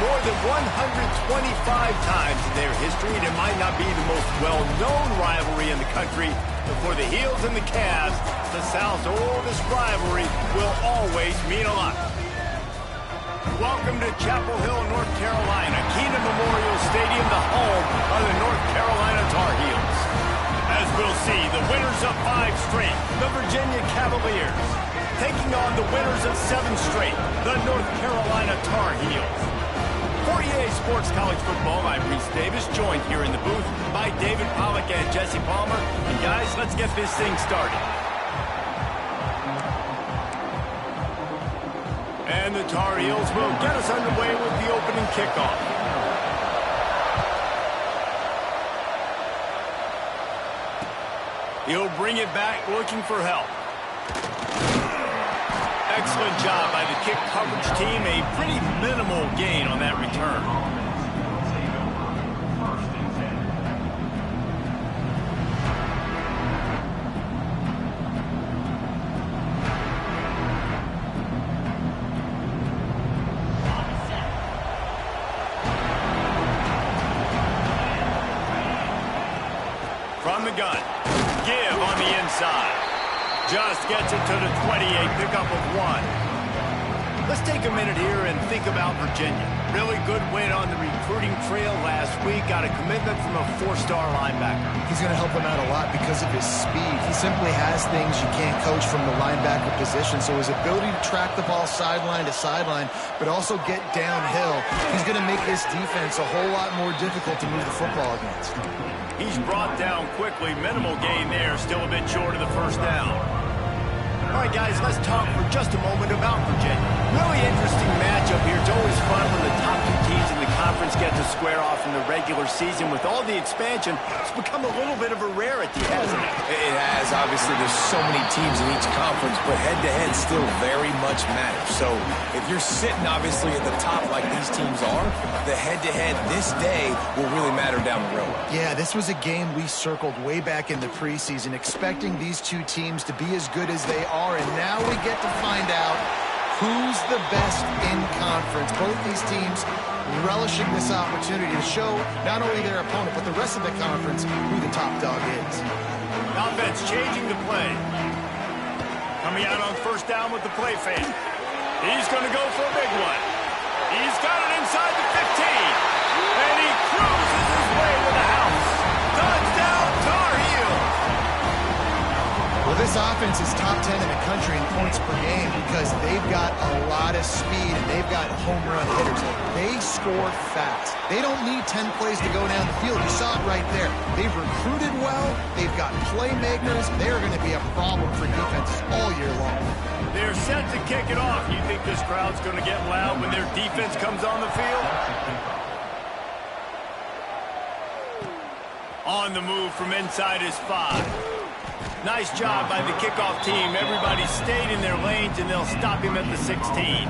more than 125 times in their history, and it might not be the most well-known rivalry in the country, but for the Heels and the Cavs, the South's oldest rivalry will always mean a lot. Welcome to Chapel Hill, North Carolina, Keenan Memorial Stadium, the home of the North Carolina Tar Heels. As we'll see, the winners of 5 straight, the Virginia Cavaliers, taking on the winners of 7 straight, the North Carolina Tar Heels. For EA Sports College Football, I'm Reese Davis, joined here in the booth by David Pollack and Jesse Palmer. And guys, let's get this thing started. And the Tar Heels will get us underway with the opening kickoff. He'll bring it back looking for help. Excellent job by the kick coverage team. A pretty minimal gain on that return. From the gun. Give on the inside. Just gets it to the 28, pickup of 1. Let's take a minute here and think about Virginia. Really good win on the recruiting trail last week. Got a commitment from a 4-star linebacker. He's going to help him out a lot because of his speed. He simply has things you can't coach from the linebacker position. So his ability to track the ball sideline to sideline, but also get downhill, he's going to make this defense a whole lot more difficult to move the football against. He's brought down quickly. Minimal gain there. Still a bit short of the first down. All right, guys, let's talk for just a moment about Virginia. Really interesting matchup here. It's always fun when the top 2 teams in the conference get to square off in the regular season. With all the expansion, it's become a little bit of a rarity, hasn't it? It has. Obviously, there's so many teams in each conference, but head-to-head still very much matters. So if you're sitting, obviously, at the top like these teams are, the head-to-head this day will really matter down the road. Yeah, this was a game we circled way back in the preseason, expecting these 2 teams to be as good as they are, and now we get to find out who's the best in conference. Both these teams relishing this opportunity to show not only their opponent, but the rest of the conference who the top dog is. Offense changing the play. Coming out on first down with the play fake. He's going to go for a big one. He's got it inside the 15. And he cruises his way to the house. Touchdown, Tar Heels. Well, this offense is top 10 in the country in points per game because they've got a lot of speed and they've got home run hitters. They score fast. They don't need 10 plays to go down the field. You saw it right there. They've recruited well. They've got playmakers. They're going to be a problem for defenses all year long. They're set to kick it off. You think this crowd's going to get loud when their defense comes on the field? On the move from inside his 5. Nice job by the kickoff team. Everybody stayed in their lanes, and they'll stop him at the 16.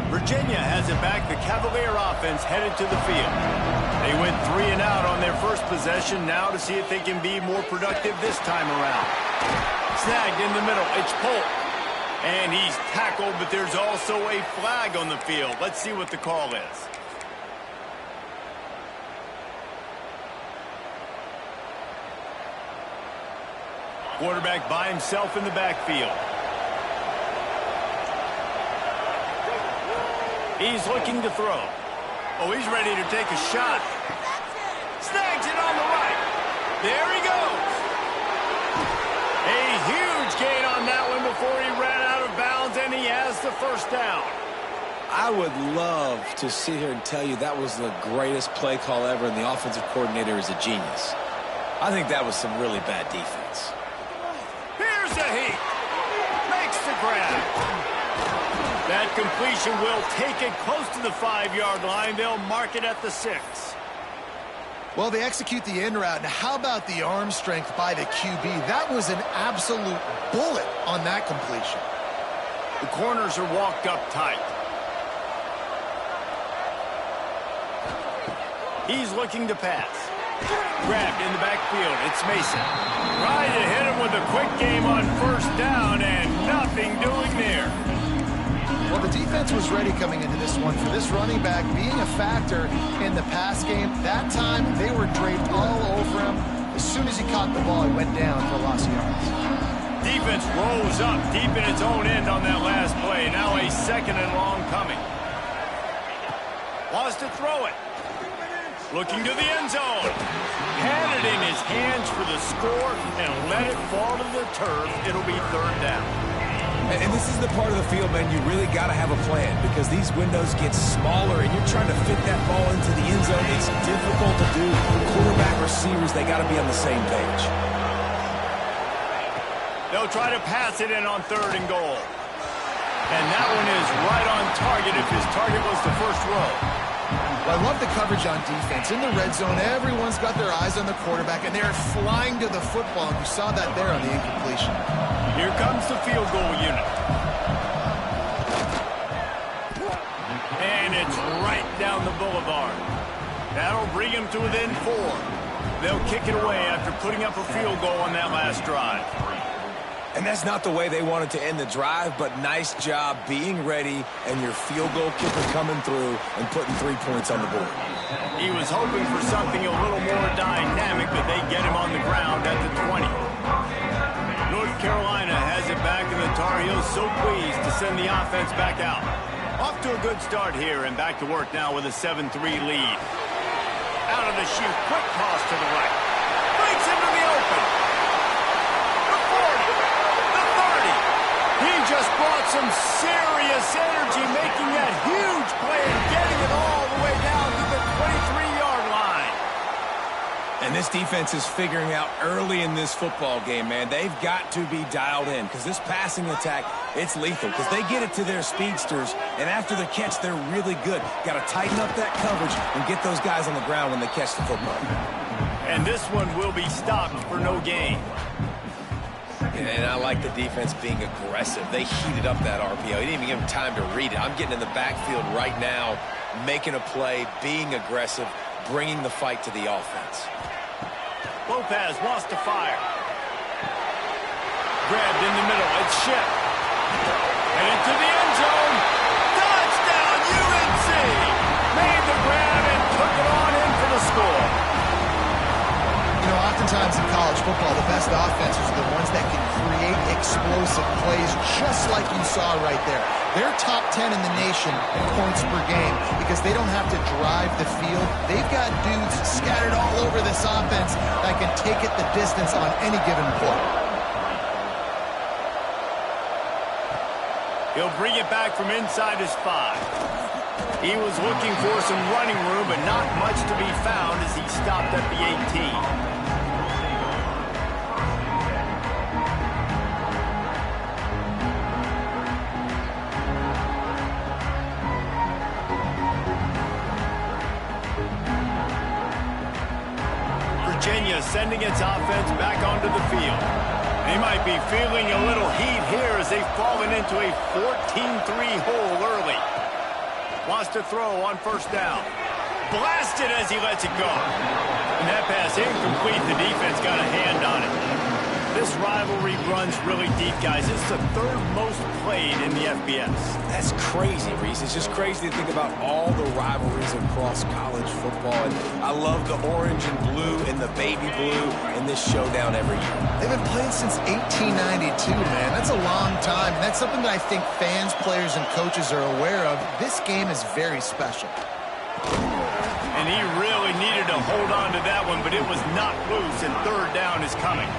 Virginia has it back. The Cavalier offense headed to the field. They went 3 and out on their first possession. Now to see if they can be more productive this time around. Snagged in the middle. It's Polk. And he's tackled, but there's also a flag on the field. Let's see what the call is. Quarterback by himself in the backfield. He's looking to throw. Oh, he's ready to take a shot. Snags it on the right. There he goes. A huge gain on that one before he ran out of bounds, and he has the first down. I would love to sit here and tell you that was the greatest play call ever, and the offensive coordinator is a genius. I think that was some really bad defense. Here's a heat. Makes the grab. That completion will take it close to the 5-yard line. They'll mark it at the 6. Well, they execute the in route. Now, how about the arm strength by the QB? That was an absolute bullet on that completion. The corners are walked up tight. He's looking to pass. Grabbed in the backfield. It's Mason. Trying to hit him with a quick game on first down, and nothing doing there. Well, the defense was ready coming into this one for this running back being a factor in the pass game. That time, they were draped all over him. As soon as he caught the ball, he went down for loss of yards. Defense rolls up deep in its own end on that last play. Now a second and long coming. Wants to throw it. Looking to the end zone. Had it in his hands for the score and let it fall to the turf. It'll be third down. And this is the part of the field, man, you really got to have a plan because these windows get smaller and you're trying to fit that ball into the end zone. It's difficult to do. Quarterback, receivers, they got to be on the same page. They'll try to pass it in on third and goal. And that one is right on target if his target was the first row. Well, I love the coverage on defense. In the red zone, everyone's got their eyes on the quarterback, and they're flying to the football. You saw that there on the incompletion. Here comes the field goal unit. And it's right down the boulevard. That'll bring him to within 4. They'll kick it away after putting up a field goal on that last drive. And that's not the way they wanted to end the drive, but nice job being ready and your field goal kicker coming through and putting 3 points on the board. He was hoping for something a little more dynamic, but they get him on the ground at the 20. North Carolina has it back, and the Tar Heels so pleased to send the offense back out. Off to a good start here, and back to work now with a 7-3 lead. Out of the chute, quick toss to the right. Breaks into the open. The 40. The 30. He just brought some serious energy, making that huge play and getting it all the way down to the 23-yard line. And this defense is figuring out early in this football game, man. They've got to be dialed in because this passing attack, it's lethal because they get it to their speedsters, and after the catch, they're really good. Got to tighten up that coverage and get those guys on the ground when they catch the football. And this one will be stopped for no gain. And I like the defense being aggressive. They heated up that RPO. He didn't even give him time to read it. I'm getting in the backfield right now, making a play, being aggressive, bringing the fight to the offense. Lopez wants to fire. Grabbed in the middle. It's Shipp. And into the end zone. Touchdown, UNC! Made the grab and took it on in for the score. You know, oftentimes in college football, the best offenses are the ones that can create explosive plays just like you saw right there. They're top 10 in the nation in points per game because they don't have to drive the field. They've got dudes scattered all over this offense that can take it the distance on any given play. He'll bring it back from inside his 5. He was looking for some running room, but not much to be found as he stopped at the 18. Virginia sending its offense back onto the field. They might be feeling a little heat here as they've fallen into a 14-3 hole early. Wants to throw on first down. Blasted as he lets it go. And that pass incomplete. The defense got a hand on it. This rivalry runs really deep, guys. It's the third most played in the FBS. That's crazy, Reese. It's just crazy to think about all the rivalries across college football. And I love the orange and blue and the baby blue in this showdown every year. They've been playing since 1892, man. That's a long time. That's something that I think fans, players, and coaches are aware of. This game is very special. And he really needed to hold on to that one, but it was knocked loose, and third down is coming.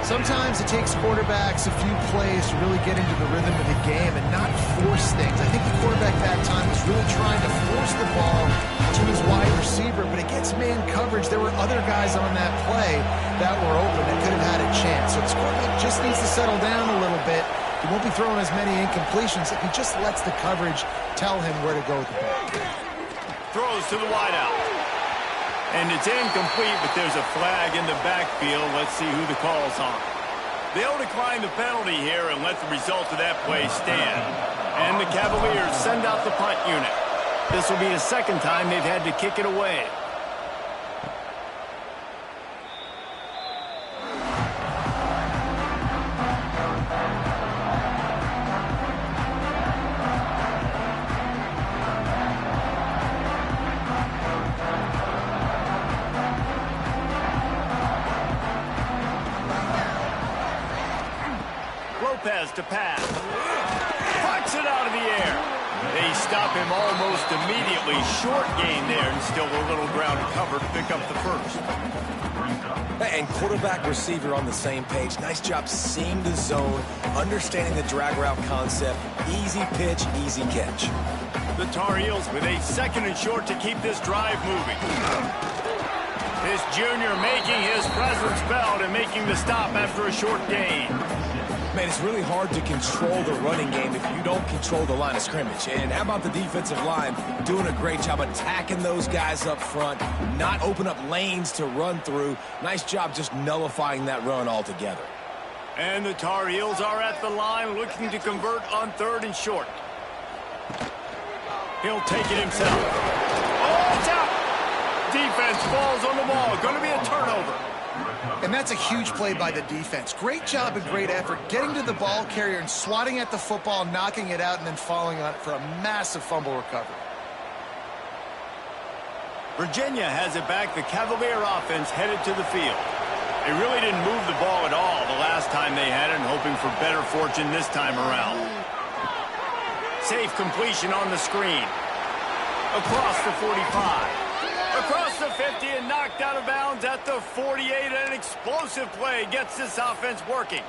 Sometimes it takes quarterbacks a few plays to really get into the rhythm of the game and not force things. I think the quarterback that time was really trying to force the ball to his wide receiver, but against man coverage, there were other guys on that play that were open that could have had a chance. So this quarterback just needs to settle down a little bit. He won't be throwing as many incompletions if he just lets the coverage tell him where to go with the ball. Throws to the wideout. And it's incomplete, but there's a flag in the backfield. Let's see who the call's on. They'll decline the penalty here and let the result of that play stand. And the Cavaliers send out the punt unit. This will be the second time they've had to kick it away. Lopez to pass. Pucks it out of the air. They stop him almost immediately. Short gain there, and still a little ground to cover to pick up the first. And quarterback receiver on the same page. Nice job seeing the zone, understanding the drag route concept. Easy pitch, easy catch. The Tar Heels with a 2nd and short to keep this drive moving. This junior making his presence felt and making the stop after a short gain. Man, it's really hard to control the running game if you don't control the line of scrimmage. And how about the defensive line doing a great job attacking those guys up front, not open up lanes to run through. Nice job just nullifying that run altogether. And the Tar Heels are at the line looking to convert on 3rd and short. He'll take it himself. Oh, it's out! Defense falls on the ball. Going to be a turnover. And that's a huge play by the defense. Great job and great effort getting to the ball carrier and swatting at the football, knocking it out, and then falling on it for a massive fumble recovery. Virginia has it back. The Cavalier offense headed to the field. They really didn't move the ball at all the last time they had it, and hoping for better fortune this time around. Safe completion on the screen. Across the 45. Across the 50 and knocked out of bounds at the 48. An explosive play gets this offense working.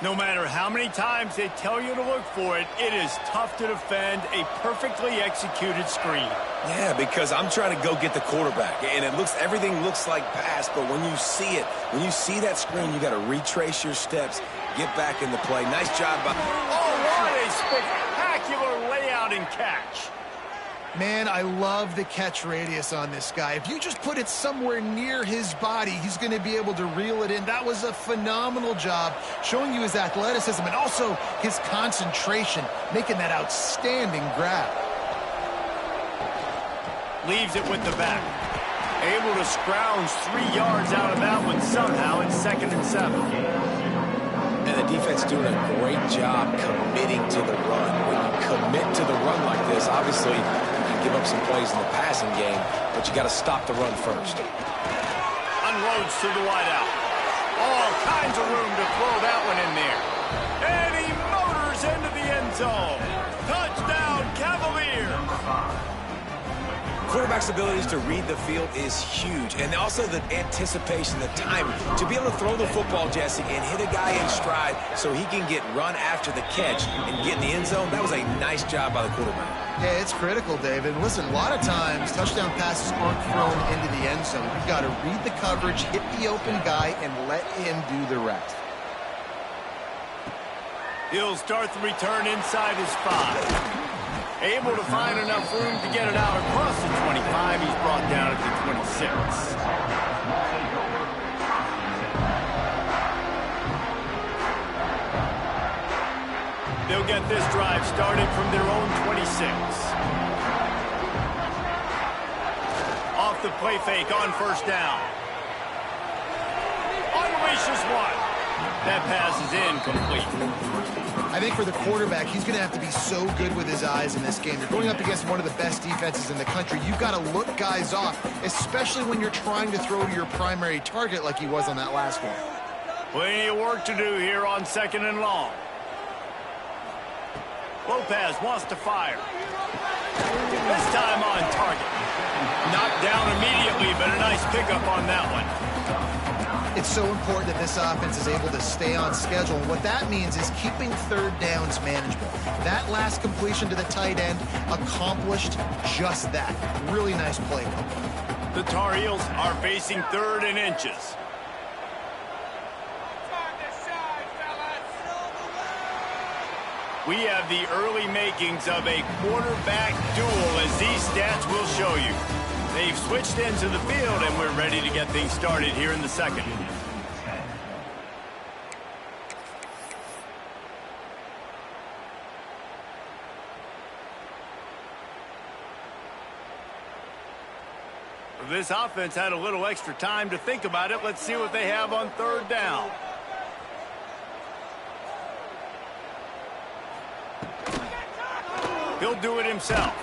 No matter how many times they tell you to look for it, it is tough to defend a perfectly executed screen. Yeah, because I'm trying to go get the quarterback, and everything looks like pass, but when you see it, when you see that screen, you got to retrace your steps, get back in the play. Nice job by... Oh, what a spectacular layout and catch. Man, I love the catch radius on this guy. If you just put it somewhere near his body, he's going to be able to reel it in. That was a phenomenal job, showing you his athleticism and also his concentration, making that outstanding grab. Leaves it with the back. Able to scrounge 3 yards out of that one somehow in 2nd and 7. And the defense doing a great job committing to the run. When you commit to the run like this, obviously you can give up some plays in the passing game, but you got to stop the run first. Unloads to the wideout. All kinds of room to throw that one in there. And he motors into the end zone. Touchdown, Cavaliers. Quarterback's abilities to read the field is huge, and also the anticipation, the timing. To be able to throw the football, Jesse, and hit a guy in stride so he can get run after the catch and get in the end zone, that was a nice job by the quarterback. Yeah, it's critical, David. Listen, a lot of times touchdown passes aren't thrown into the end zone. You've got to read the coverage, hit the open guy, and let him do the rest. He'll start the return inside his 5. Able to find enough room to get it out across the 25. He's brought down at the 26. They'll get this drive started from their own 26. Off the play fake on 1st down. Unleashes one. That pass is incomplete. I think for the quarterback, he's going to have to be so good with his eyes in this game. You're going up against one of the best defenses in the country. You've got to look guys off, especially when you're trying to throw to your primary target like he was on that last one. Plenty of work to do here on 2nd and long. Lopez wants to fire. This time on target. Knocked down immediately, but a nice pickup on that one. It's so important that this offense is able to stay on schedule. And what that means is keeping 3rd downs manageable. That last completion to the tight end accomplished just that. Really nice play. The Tar Heels are facing 3rd and inches. We have the early makings of a quarterback duel, as these stats will show you. They've switched into the field, and we're ready to get things started here in the 2nd. This offense had a little extra time to think about it. Let's see what they have on 3rd down. He'll do it himself.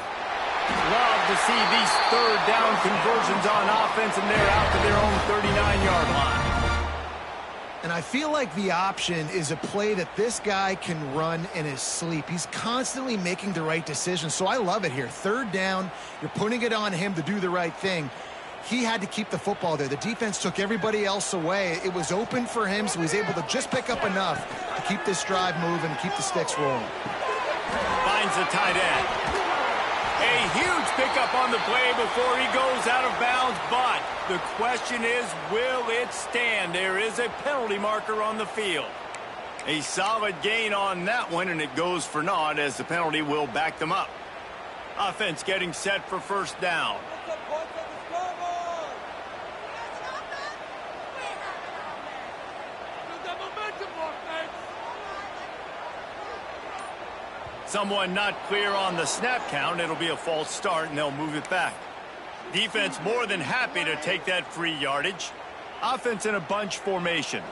Love to see these 3rd down conversions on offense, and they're out to their own 39-yard line. And I feel like the option is a play that this guy can run in his sleep. He's constantly making the right decision, so I love it here. Third down, you're putting it on him to do the right thing. He had to keep the football there. The defense took everybody else away. It was open for him, so he's able to just pick up enough to keep this drive moving and keep the sticks rolling. Finds the tight end. A huge pickup on the play before he goes out of bounds, but the question is, will it stand? There is a penalty marker on the field. A solid gain on that one, and it goes for naught as the penalty will back them up. Offense getting set for first down. Someone not clear on the snap count. It'll be a false start, and they'll move it back. Defense more than happy to take that free yardage. Offense in a bunch formation.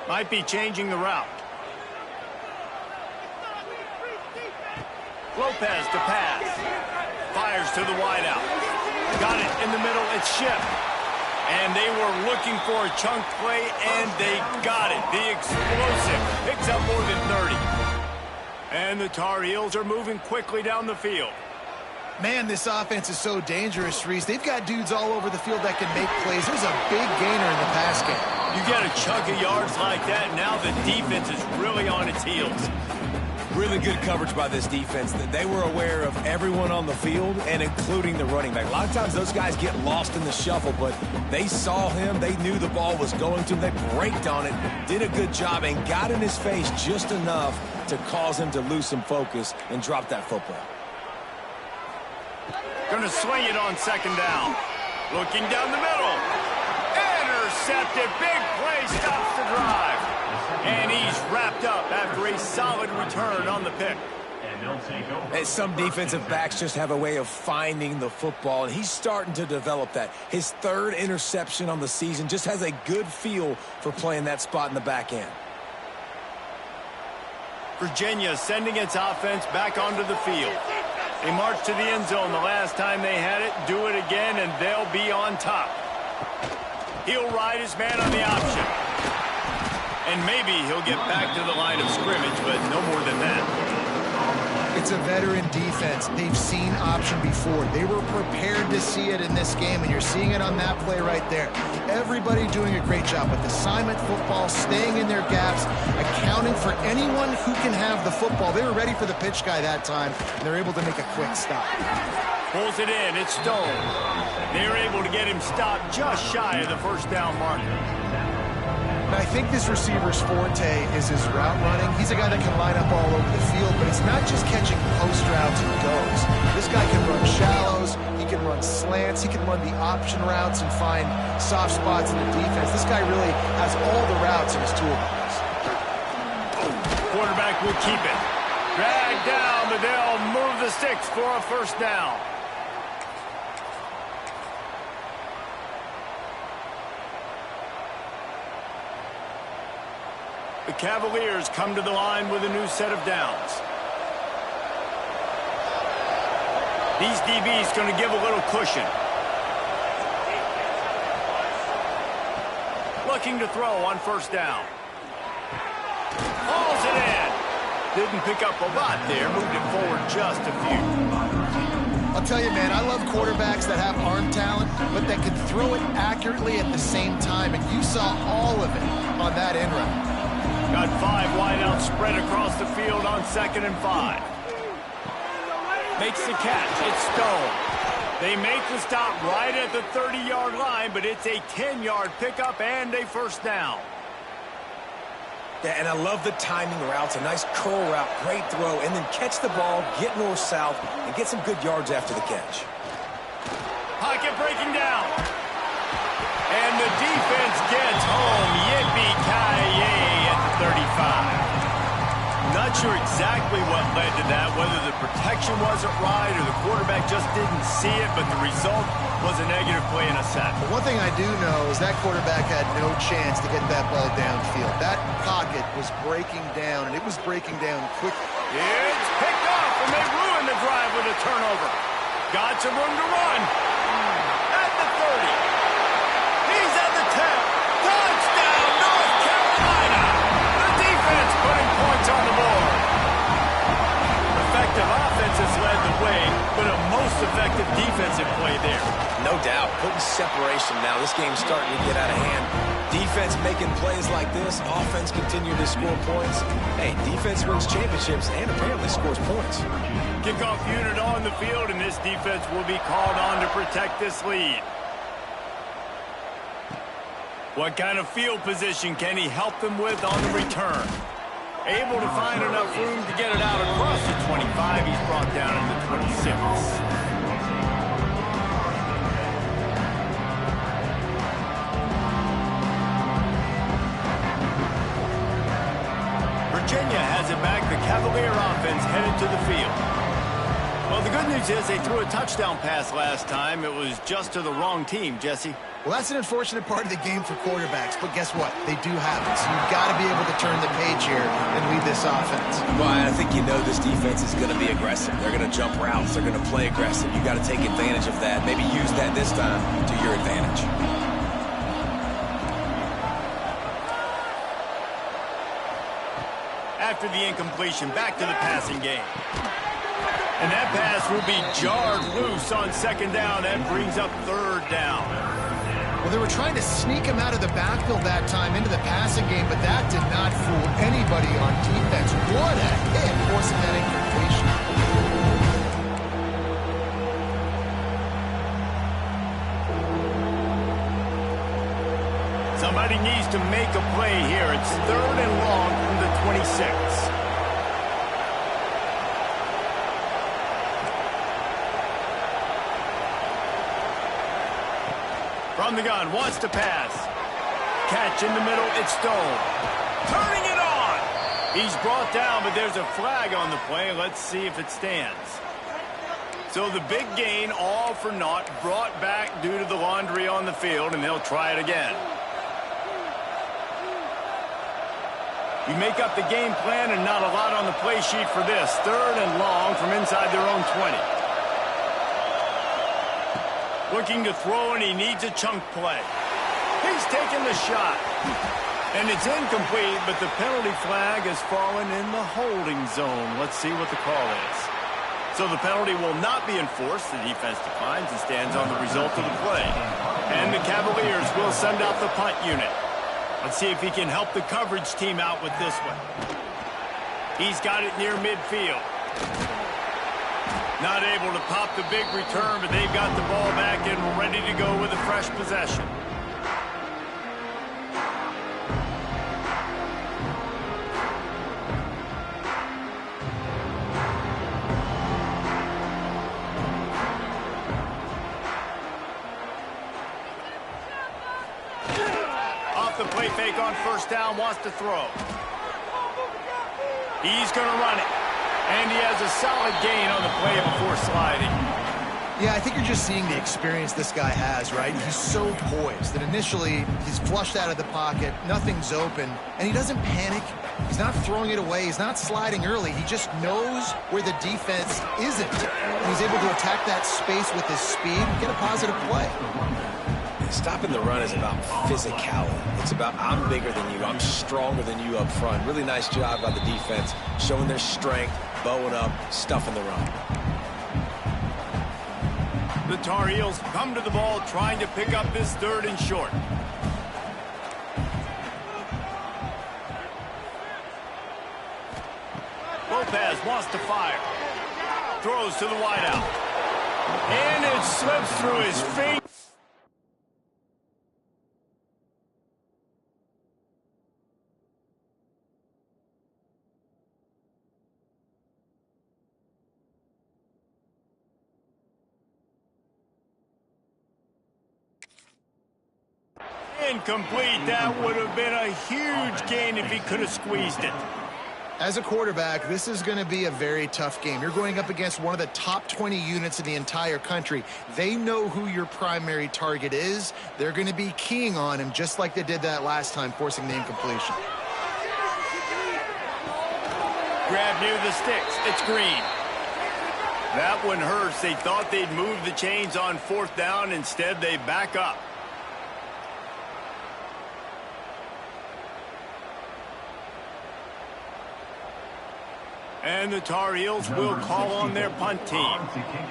Might be changing the route. Lopez to pass. Fires to the wideout. Got it in the middle. It's Shipp. And they were looking for a chunk play, and they got it. The explosive picks up more than 30. And the Tar Heels are moving quickly down the field. Man, this offense is so dangerous, Reese. They've got dudes all over the field that can make plays. There's a big gainer in the pass game. You get a chunk of yards like that, now the defense is really on its heels. Really good coverage by this defense. They were aware of everyone on the field and including the running back. A lot of times those guys get lost in the shuffle, but they saw him. They knew the ball was going to. They braked on it, did a good job, and got in his face just enough to cause him to lose some focus and drop that football. Going to swing it on second down. Looking down the middle. Intercepted. Big play stops the drive. And he's wrapped up after a solid return on the pick. And some defensive backs just have a way of finding the football, and he's starting to develop that. His third interception on the season, just has a good feel for playing that spot in the back end. Virginia sending its offense back onto the field. They marched to the end zone the last time they had it. Do it again, and they'll be on top. He'll ride his man on the option. And maybe he'll get back to the line of scrimmage, but no more than that. It's a veteran defense. They've seen option before. They were prepared to see it in this game, and you're seeing it on that play right there. Everybody doing a great job with assignment football, staying in their gaps, accounting for anyone who can have the football. They were ready for the pitch guy that time, and they're able to make a quick stop. Pulls it in. It's Stone. They're able to get him stopped just shy of the first down marker. I think this receiver's forte is his route running. He's a guy that can line up all over the field, but it's not just catching post routes and goes. This guy can run shallows, he can run slants, he can run the option routes and find soft spots in the defense. This guy really has all the routes in his toolbox. Quarterback will keep it. Drag down, but they'll move the sticks for a first down. The Cavaliers come to the line with a new set of downs. These DBs going to give a little cushion. Looking to throw on first down. Hauls it in. Didn't pick up a lot there. Moved it forward just a few. I'll tell you, man, I love quarterbacks that have arm talent, but that can throw it accurately at the same time. And you saw all of it on that end route. Got 5 wideouts spread across the field on 2nd and 5. Makes the catch. It's Stone. They make the stop right at the 30-yard line, but it's a 10-yard pickup and a first down. Yeah, and I love the timing routes. A nice curl route, great throw, and then catch the ball, get north-south, and get some good yards after the catch. Pocket breaking down. And the defense gets home. Yippee-ki-yay at the 35. Not sure exactly what led to that, whether the protection wasn't right or the quarterback just didn't see it, but the result was a negative play and a sack. But one thing I do know is that quarterback had no chance to get that ball downfield. That pocket was breaking down, and it was breaking down quickly. It's picked off, and they ruin the drive with a turnover. Got some room to run. At the 30. way, but a most effective defensive play there. No doubt. Putting separation now. This game's starting to get out of hand. Defense making plays like this. Offense continuing to score points. Hey, defense wins championships and apparently scores points. Kickoff unit on the field, and this defense will be called on to protect this lead. What kind of field position can he help them with on the return? Able to find enough room to get it out across the 25. He's brought down in the 26. Virginia has it back. The Cavalier offense headed to the field. Well, the good news is they threw a touchdown pass last time. It was just to the wrong team, Jesse. Well, that's an unfortunate part of the game for quarterbacks, but guess what? They do happen, so you've got to be able to turn the page here and lead this offense. Well, I think you know this defense is going to be aggressive. They're going to jump routes. They're going to play aggressive. You've got to take advantage of that. Maybe use that this time to your advantage. After the incompletion, back to the passing game. And that pass will be jarred loose on second down. That brings up third down. Well, they were trying to sneak him out of the backfield that time into the passing game, but that did not fool anybody on defense. What a hit forcing that incompletion. Somebody needs to make a play here. It's third and long from the 26. From the gun, wants to pass. Catch in the middle, it's Stone. Turning it on! He's brought down, but there's a flag on the play. Let's see if it stands. So the big gain, all for naught, brought back due to the laundry on the field, and they'll try it again. You make up the game plan and not a lot on the play sheet for this. Third and long from inside their own 20. Looking to throw, and he needs a chunk play. He's taking the shot. And it's incomplete, but the penalty flag has fallen in the holding zone. Let's see what the call is. So the penalty will not be enforced. The defense declines and stands on the result of the play. And the Cavaliers will send out the punt unit. Let's see if he can help the coverage team out with this one. He's got it near midfield. Not able to pop the big return, but they've got the ball back and ready to go with a fresh possession. Off the play fake on first down, wants to throw. He's going to run it. And he has a solid gain on the play before sliding. Yeah, I think you're just seeing the experience this guy has, right? He's so poised that initially he's flushed out of the pocket, nothing's open, and he doesn't panic. He's not throwing it away. He's not sliding early. He just knows where the defense isn't. And he's able to attack that space with his speed and get a positive play. Stopping the run is about physicality. It's about I'm bigger than you, I'm stronger than you up front. Really nice job by the defense, showing their strength, bowing up, stuffing the run. The Tar Heels come to the ball trying to pick up this third and short. Lopez wants to fire. Throws to the wideout. And it slips through his feet. Incomplete. That would have been a huge gain if he could have squeezed it. As a quarterback, this is going to be a very tough game. You're going up against one of the top 20 units in the entire country. They know who your primary target is. They're going to be keying on him just like they did that last time, forcing the incompletion. Grab near the sticks. It's Green. That one hurts. They thought they'd move the chains on fourth down. Instead, they back up. And the Tar Heels will call on their punt team.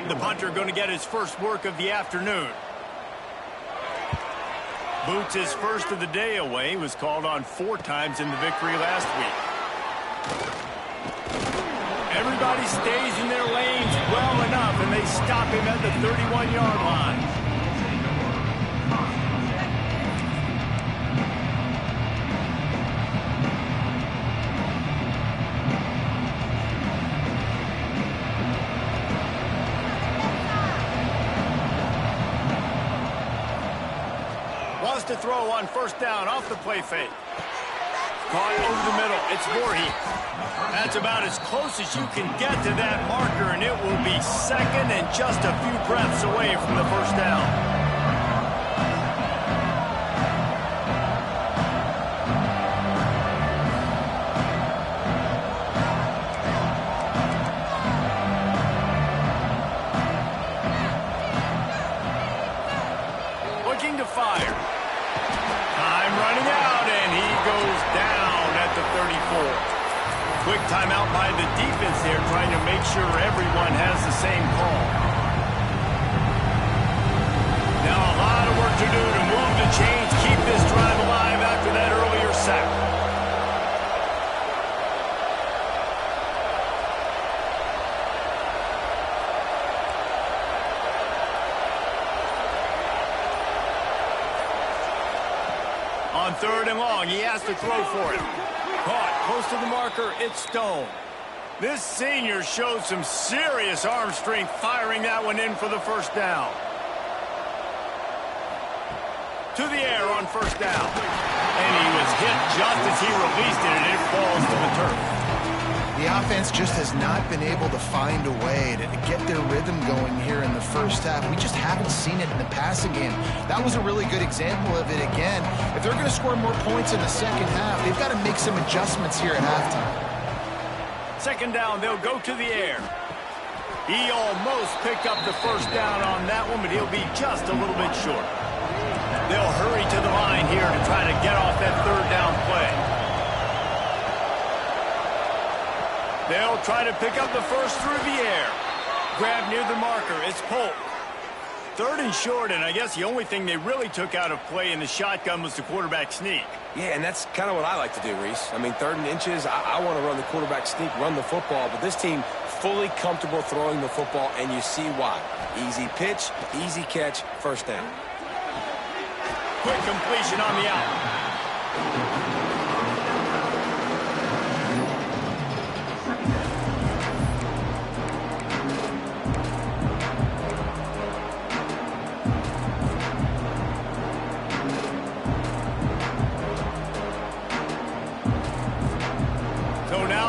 The punter going to get his first work of the afternoon. Boots his first of the day away. He was called on 4 times in the victory last week. Everybody stays in their lanes well enough, and they stop him at the 31-yard line. To throw on first down off the play fake. Caught over the middle. It's Voorhees. That's about as close as you can get to that marker, and it will be second and just a few breaths away from the first down. Looking to fire. Running out, and he goes down at the 34. Quick timeout by the defense there, trying to make sure everyone has the same call. Now a lot of work to do to move the chains, keep this drive alive after that earlier sack. On 3rd and long, he has to throw for it. Caught close to the marker, it's Stone. This senior showed some serious arm strength firing that one in for the first down. To the air on first down. And he was hit just as he released it, and it falls to the turf. The offense just has not been able to find a way to get their rhythm going here in the first half. We just haven't seen it in the passing game. That was a really good example of it again. If they're going to score more points in the second half, they've got to make some adjustments here at halftime. Second down, they'll go to the air. He almost picked up the first down on that one, but he'll be just a little bit short. They'll hurry to the line here to try to get off that 3rd down play. They'll try to pick up the first through the air. Grab near the marker. It's Polk. 3rd and short, and I guess the only thing they really took out of play in the shotgun was the quarterback sneak. Yeah, and that's kind of what I like to do, Reese. I mean, 3rd and inches, I want to run the quarterback sneak, run the football, but this team fully comfortable throwing the football, and you see why. Easy pitch, easy catch, first down. Quick completion on the out.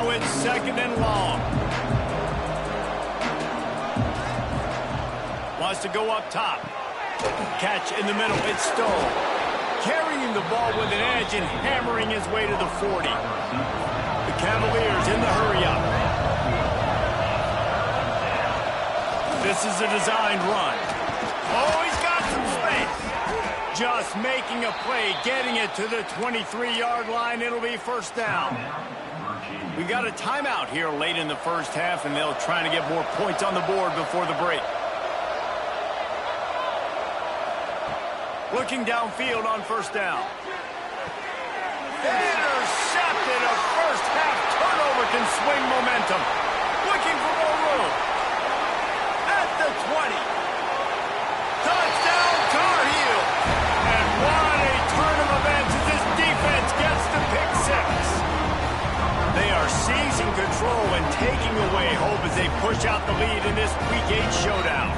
It's 2nd and long. Wants to go up top. Catch in the middle. It's Stone. Carrying the ball with an edge and hammering his way to the 40. The Cavaliers in the hurry-up. This is a designed run. Oh, he's got some space. Just making a play, getting it to the 23-yard line. It'll be first down. We got a timeout here late in the first half, and they'll try to get more points on the board before the break. Looking downfield on first down. Intercepted. A first half turnover can swing momentum. Looking for more room. At the 20. Touchdown Tar Heels. And what a turn of events as this defense gets the pick 6. They are seizing control and taking away hope as they push out the lead in this Week 8 showdown.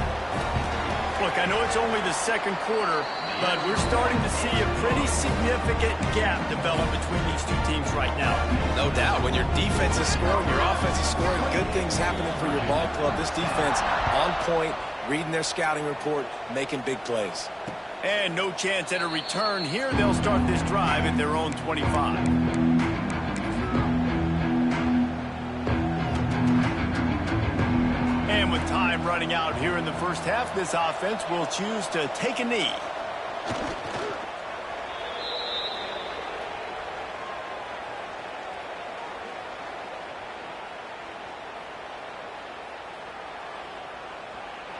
Look, I know it's only the 2nd quarter, but we're starting to see a pretty significant gap develop between these two teams right now. No doubt. When your defense is scoring, your offense is scoring, good things happening for your ball club. This defense on point, reading their scouting report, making big plays. And no chance at a return here. They'll start this drive at their own 25. And with time running out here in the first half, this offense will choose to take a knee.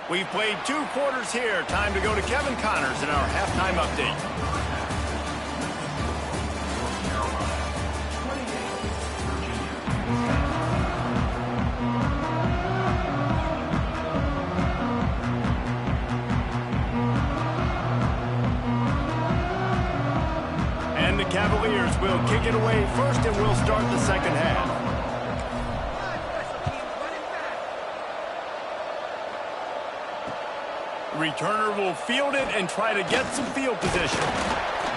We've played 2 quarters here. Time to go to Kevin Connors in our halftime update. And the Cavaliers will kick it away first, and we'll start the second half. Returner will field it and try to get some field position.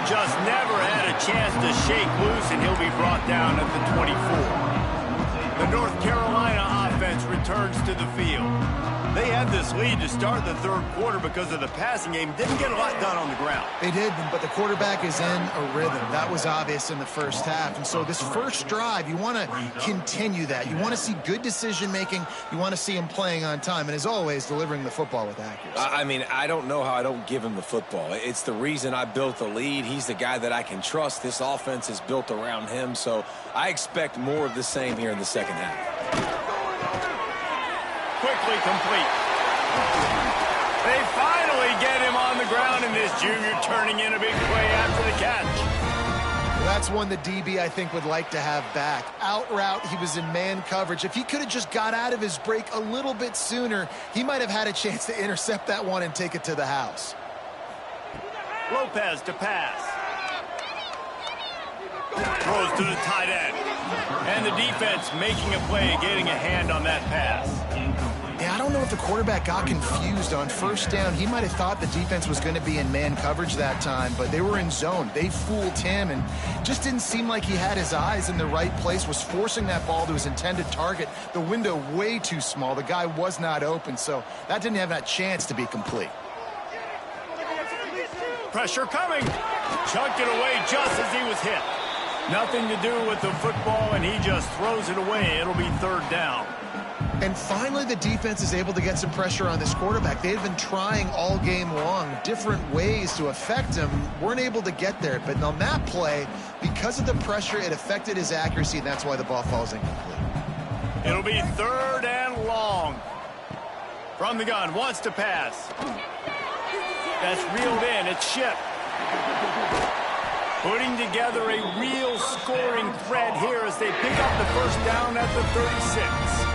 Just never had a chance to shake loose, and he'll be brought down at the 24. The North Carolina offense returns to the field. They had this lead to start the third quarter because of the passing game. Didn't get a lot done on the ground. They did, but the quarterback is in a rhythm. That was obvious in the first half. And so this first drive, you want to continue that. You want to see good decision-making. You want to see him playing on time. And as always, delivering the football with accuracy. I mean, I don't know how I don't give him the football. It's the reason I built the lead. He's the guy that I can trust. This offense is built around him. So I expect more of the same here in the second half. Quickly complete. They finally get him on the ground, and this junior turning in a big play after the catch. Well, that's one the DB, I think, would like to have back. Out route, he was in man coverage. If he could have just got out of his break a little bit sooner, he might have had a chance to intercept that one and take it to the house. Lopez to pass. Throws to the tight end. And the defense making a play, getting a hand on that pass. Yeah, I don't know if the quarterback got confused on first down. He might have thought the defense was going to be in man coverage that time, but they were in zone. They fooled him, and just didn't seem like he had his eyes in the right place, was forcing that ball to his intended target. The window way too small. The guy was not open, so that didn't have that chance to be complete. Pressure coming. Chucked it away just as he was hit. Nothing to do with the football, and he just throws it away. It'll be third down. And finally, the defense is able to get some pressure on this quarterback. They had been trying all game long different ways to affect him. Weren't able to get there. But on that play, because of the pressure, it affected his accuracy, and that's why the ball falls incomplete. It'll be third and long. From the gun, wants to pass. That's reeled in. It's Shipp. Putting together a real scoring threat here as they pick up the first down at the 36.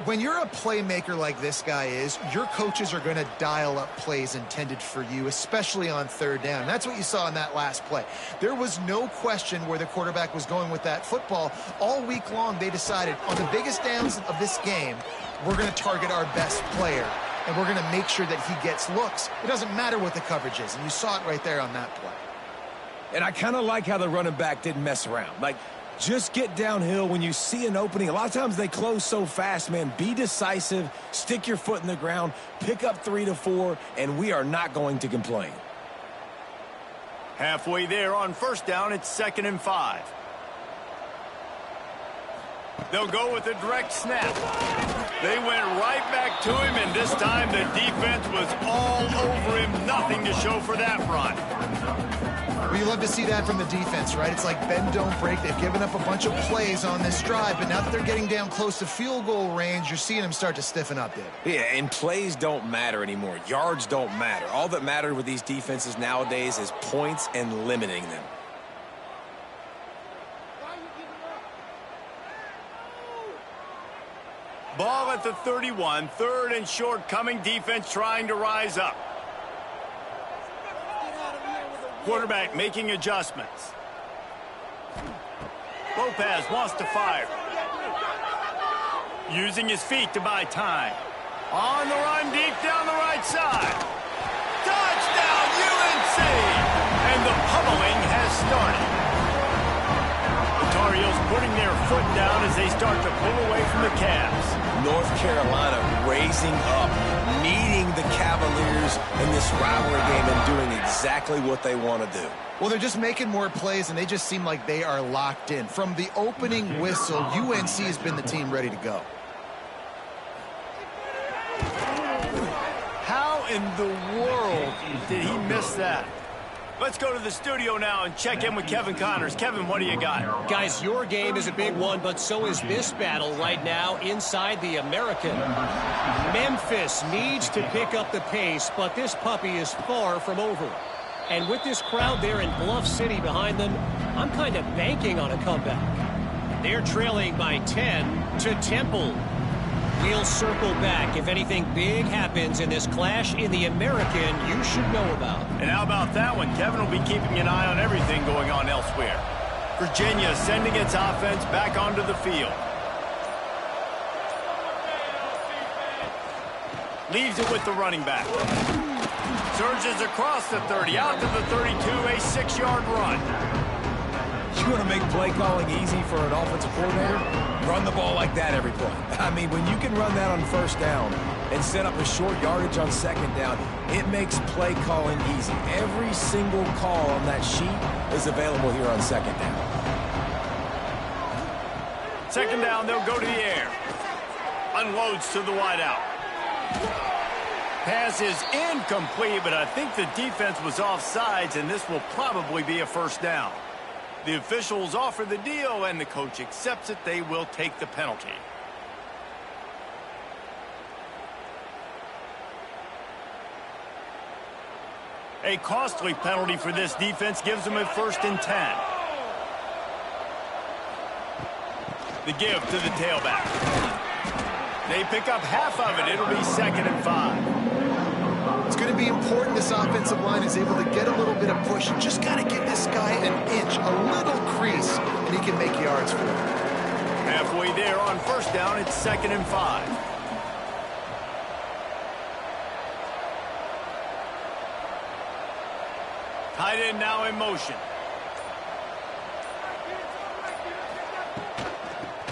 When you're a playmaker like this guy is, your coaches are going to dial up plays intended for you, especially on third down. That's what you saw in that last play. There was no question where the quarterback was going with that football. All week long, they decided on the biggest downs of this game, we're going to target our best player, and we're going to make sure that he gets looks. It doesn't matter what the coverage is, and you saw it right there on that play. And I kind of like how the running back didn't mess around. Like, just get downhill when you see an opening. A lot of times they close so fast, man. Be decisive, stick your foot in the ground, pick up 3 to 4, and we are not going to complain. Halfway there on first down, it's 2nd and 5. They'll go with a direct snap. They went right back to him, and this time the defense was all over him. Nothing to show for that run. Well, you love to see that from the defense, right? It's like bend, don't break. They've given up a bunch of plays on this drive, but now that they're getting down close to field goal range, you're seeing them start to stiffen up, David. Yeah, and plays don't matter anymore. Yards don't matter. All that matters with these defenses nowadays is points and limiting them. Ball at the 31, 3rd and short coming, defense trying to rise up. Quarterback making adjustments. Lopez wants to fire. Using his feet to buy time. On the run deep down the right side. Touchdown UNC! And the pummeling has started. The Tar Heels putting their foot down as they start to pull away from the Cavs. North Carolina raising up, meeting the Cavaliers in this rivalry game and doing exactly what they want to do. Well, they're just making more plays, and they just seem like they are locked in. From the opening whistle, UNC has been the team ready to go. How in the world did he miss that? Let's go to the studio now and check in with Kevin Connors. Kevin, what do you got? Guys, your game is a big one, but so is this battle right now inside the American. Memphis needs to pick up the pace, but this puppy is far from over. And with this crowd there in Bluff City behind them, I'm kind of banking on a comeback. They're trailing by 10 to Temple. We'll circle back. If anything big happens in this clash in the American, you should know about. And how about that one? Kevin will be keeping an eye on everything going on elsewhere. Virginia sending its offense back onto the field. Leaves it with the running back. Surges across the 30, out to the 32, a 6-yard run. You want to make play calling easy for an offensive coordinator? Run the ball like that every play. I mean, when you can run that on first down and set up a short yardage on second down, it makes play calling easy. Every single call on that sheet is available here on second down. Second down, they'll go to the air. Unloads to the wideout. Pass is incomplete, but I think the defense was offsides, and this will probably be a first down. The officials offer the deal, and the coach accepts it. They will take the penalty. A costly penalty for this defense gives them a 1st and 10. The give to the tailback. They pick up half of it. It'll be 2nd and 5. It's going to be important this offensive line is able to get a little bit of push. Just got to give this guy an inch, a little crease, and he can make yards for it. Halfway there on 1st down, it's 2nd and 5. Tight end now in motion.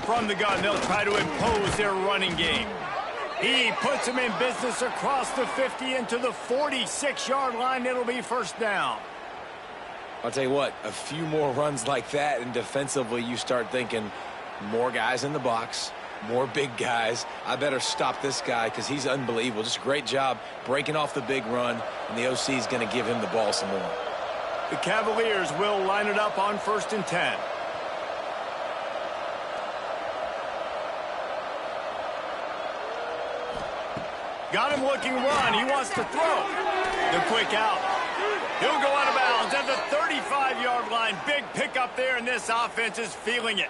From the gun, they'll try to impose their running game. He puts him in business across the 50 into the 46-yard line. It'll be 1st down. I'll tell you what, a few more runs like that, and defensively you start thinking more guys in the box, more big guys. I better stop this guy because he's unbelievable. Just a great job breaking off the big run, and the OC is going to give him the ball some more. The Cavaliers will line it up on 1st and 10. Got him looking run. He wants to throw. The quick out. He'll go out of bounds at the 35-yard line. Big pickup there, and this offense is feeling it.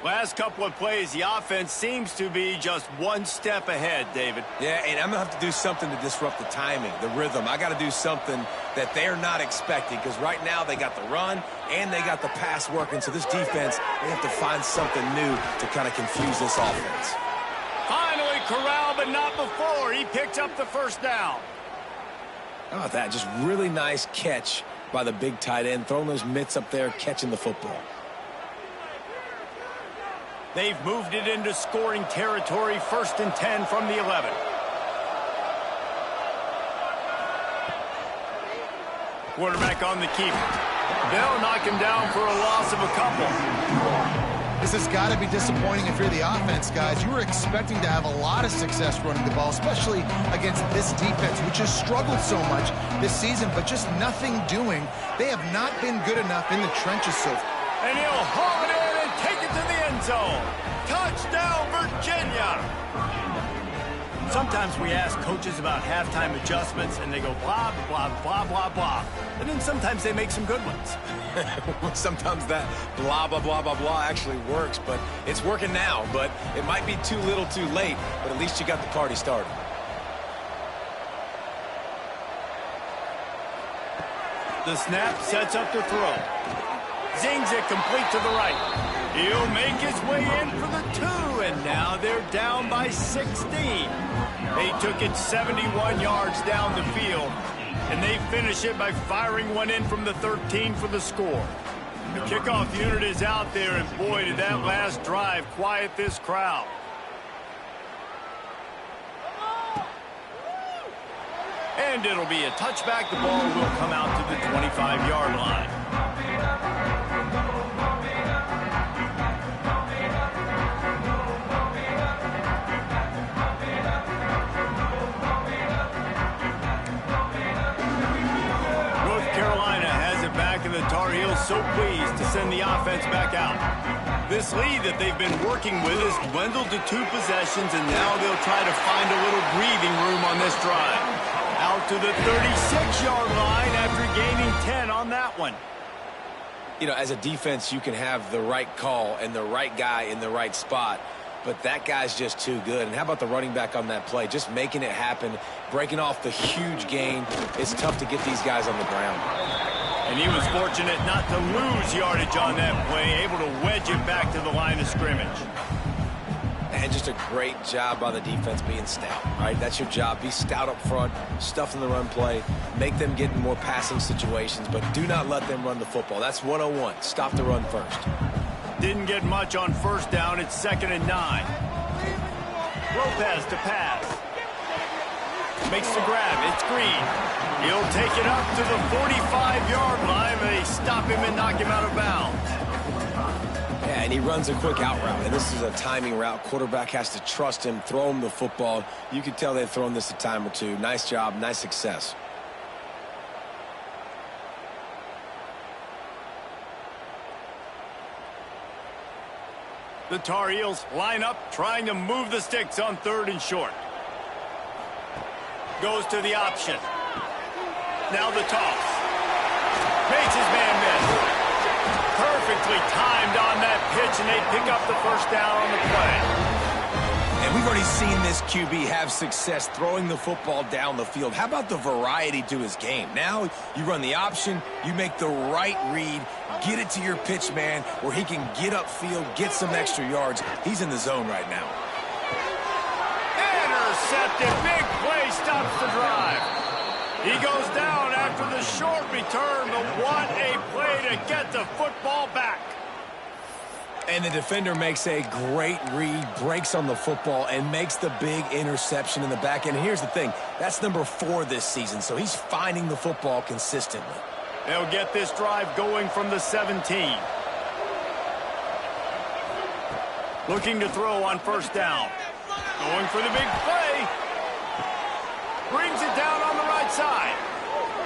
Last couple of plays, the offense seems to be just one step ahead, David. Yeah, and I'm going to have to do something to disrupt the timing, the rhythm. I got to do something that they're not expecting because right now they got the run and they got the pass working. So this defense, they have to find something new to kind of confuse this offense. Finally corralled, but not before. He picked up the 1st down. How about that? Just really nice catch by the big tight end, throwing those mitts up there, catching the football. They've moved it into scoring territory, 1st and 10 from the 11. Quarterback on the keeper. They'll knock him down for a loss of a couple. This has got to be disappointing if you're the offense, guys. You were expecting to have a lot of success running the ball, especially against this defense, which has struggled so much this season, but just nothing doing. They have not been good enough in the trenches so far. And he'll haul it in and take it to the end zone. Touchdown, Virginia! Sometimes we ask coaches about halftime adjustments, and they go blah, blah, blah, blah, blah. And then sometimes they make some good ones. Sometimes that blah, blah, blah, blah, blah actually works, but it's working now. But it might be too little too late, but at least you got the party started. The snap sets up the throw. Zings it complete to the right. He'll make his way in for the 2, and now they're down by 16. They took it 71 yards down the field, and they finish it by firing one in from the 13 for the score. The kickoff unit is out there, and boy, did that last drive quiet this crowd. And it'll be a touchback. The ball will come out to the 25-yard line. so pleased to send the offense back out. This lead that they've been working with has dwindled to 2 possessions, and now they'll try to find a little breathing room on this drive. Out to the 36-yard line after gaining 10 on that one. You know, as a defense, you can have the right call and the right guy in the right spot, but that guy's just too good. And how about the running back on that play? Just making it happen, breaking off the huge gain. It's tough to get these guys on the ground. And he was fortunate not to lose yardage on that play, able to wedge it back to the line of scrimmage. And just a great job by the defense being stout, right? That's your job. Be stout up front, stuff in the run play, make them get in more passing situations, but do not let them run the football. That's 101. Stop the run first. Didn't get much on first down. It's 2nd and 9. Lopez to pass. Makes the grab. It's Green. He'll take it up to the 45-yard line. They stop him and knock him out of bounds. Yeah, and he runs a quick out route, and this is a timing route. Quarterback has to trust him, throw him the football. You can tell they've thrown this a time or two. Nice job, nice success. The Tar Heels line up, trying to move the sticks on 3rd and short. Goes to the option. Now the toss. Makes his man miss. Perfectly timed on that pitch, and they pick up the first down on the play. And we've already seen this QB have success throwing the football down the field. How about the variety to his game? Now you run the option, you make the right read, get it to your pitch man where he can get upfield, get some extra yards. He's in the zone right now. Intercepted. Big play stops the drive. He goes down after the short return, but what a play to get the football back. And the defender makes a great read, breaks on the football, and makes the big interception in the back end. And here's the thing, that's number 4 this season, so he's finding the football consistently. They'll get this drive going from the 17. Looking to throw on first down. Going for the big play. Brings it down on the right side.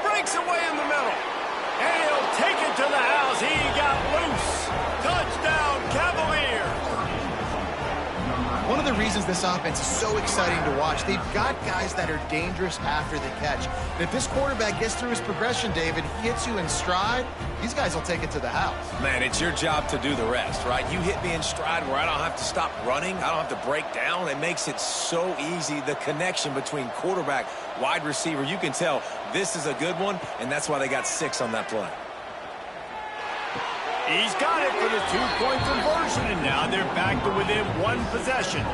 Breaks away in the middle. And he'll take it to the house. He got loose. Touchdown, Cavaliers. One of the reasons this offense is so exciting to watch, they've got guys that are dangerous after the catch. And if this quarterback gets through his progression, David, hits you in stride, these guys will take it to the house. Man, it's your job to do the rest, right? You hit me in stride where I don't have to stop running. I don't have to break down. It makes it so easy. The connection between quarterback, wide receiver, you can tell this is a good one, and that's why they got 6 on that play. He's got it for the 2-point conversion, and now they're back to within 1 possession.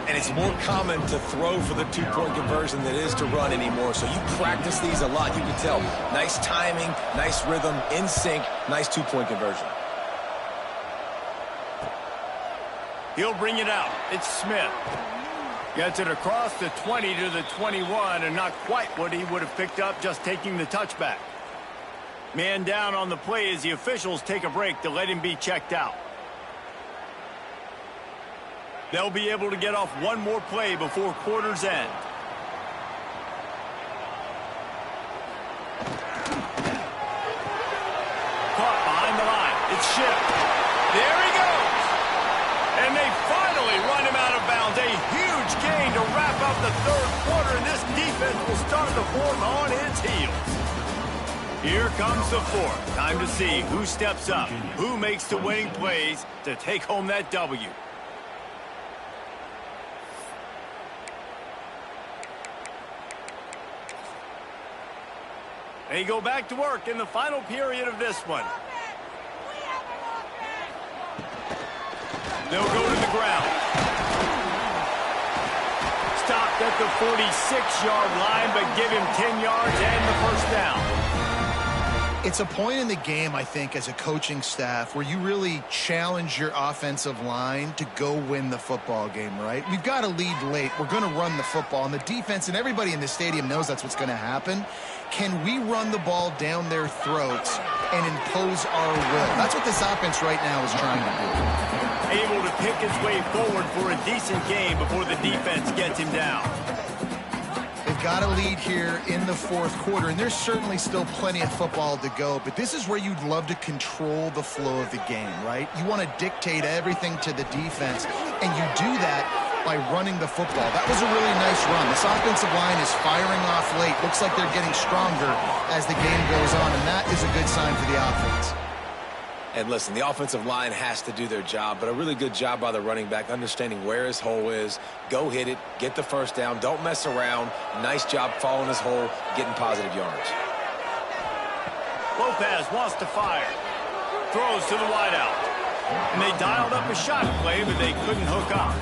And it's more common to throw for the 2-point conversion than it is to run anymore. So you practice these a lot. You can tell. Nice timing, nice rhythm, in sync, nice 2-point conversion. He'll bring it out. It's Smith. Gets it across the 20 to the 21, and not quite what he would have picked up just taking the touchback. Man down on the play as the officials take a break to let him be checked out. They'll be able to get off one more play before quarter's end. Caught behind the line. It's Schiff. There he goes. And they finally run him out of bounds. A huge gain to wrap up the 3rd quarter, and this defense will start the 4th on its heels. Here comes the 4th. Time to see who steps up, who makes the winning plays to take home that W. They go back to work in the final period of this one. They'll go to the ground. Stopped at the 46-yard line, but give him 10 yards and the first down. It's a point in the game, I think, as a coaching staff where you really challenge your offensive line to go win the football game, right? We've got to lead late. We're going to run the football, and the defense and everybody in the stadium knows that's what's going to happen. Can we run the ball down their throats and impose our will? That's what this offense right now is trying to do. Able to pick his way forward for a decent game before the defense gets him down. They've got a lead here in the fourth quarter, and there's certainly still plenty of football to go, but this is where you'd love to control the flow of the game, right? You want to dictate everything to the defense, and you do that by running the football. That was a really nice run. This offensive line is firing off late. Looks like they're getting stronger as the game goes on, and that is a good sign for the offense. And listen, the offensive line has to do their job, but a really good job by the running back, understanding where his hole is. Go hit it, get the first down, don't mess around. Nice job following his hole, getting positive yards. Lopez wants to fire. Throws to the wideout. And they dialed up a shot play, but they couldn't hook up.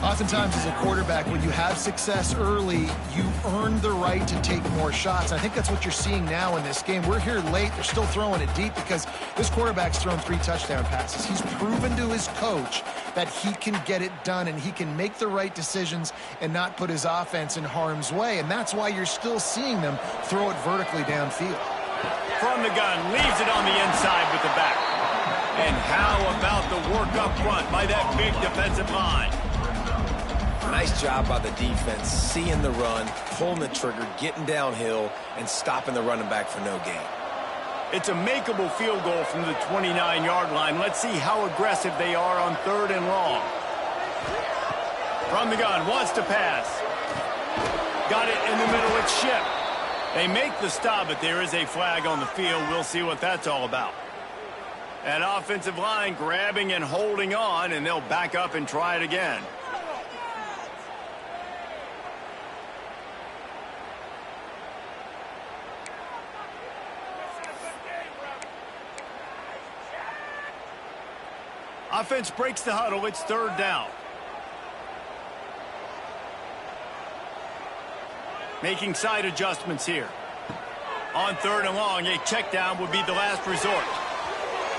Oftentimes as a quarterback, when you have success early, you earn the right to take more shots. I think that's what you're seeing now in this game. We're here late. They're still throwing it deep because this quarterback's thrown 3 touchdown passes. He's proven to his coach that he can get it done and he can make the right decisions and not put his offense in harm's way. And that's why you're still seeing them throw it vertically downfield. From the gun, leaves it on the inside with the back. And how about the work up front by that big defensive line? Nice job by the defense, seeing the run, pulling the trigger, getting downhill, and stopping the running back for no gain. It's a makeable field goal from the 29-yard line. Let's see how aggressive they are on 3rd and long. From the gun, wants to pass. Got it in the middle, it's Ship. They make the stop, but there is a flag on the field. We'll see what that's all about. That offensive line grabbing and holding on, and they'll back up and try it again. Offense breaks the huddle. It's 3rd down. Making side adjustments here. On 3rd and long, a check down would be the last resort.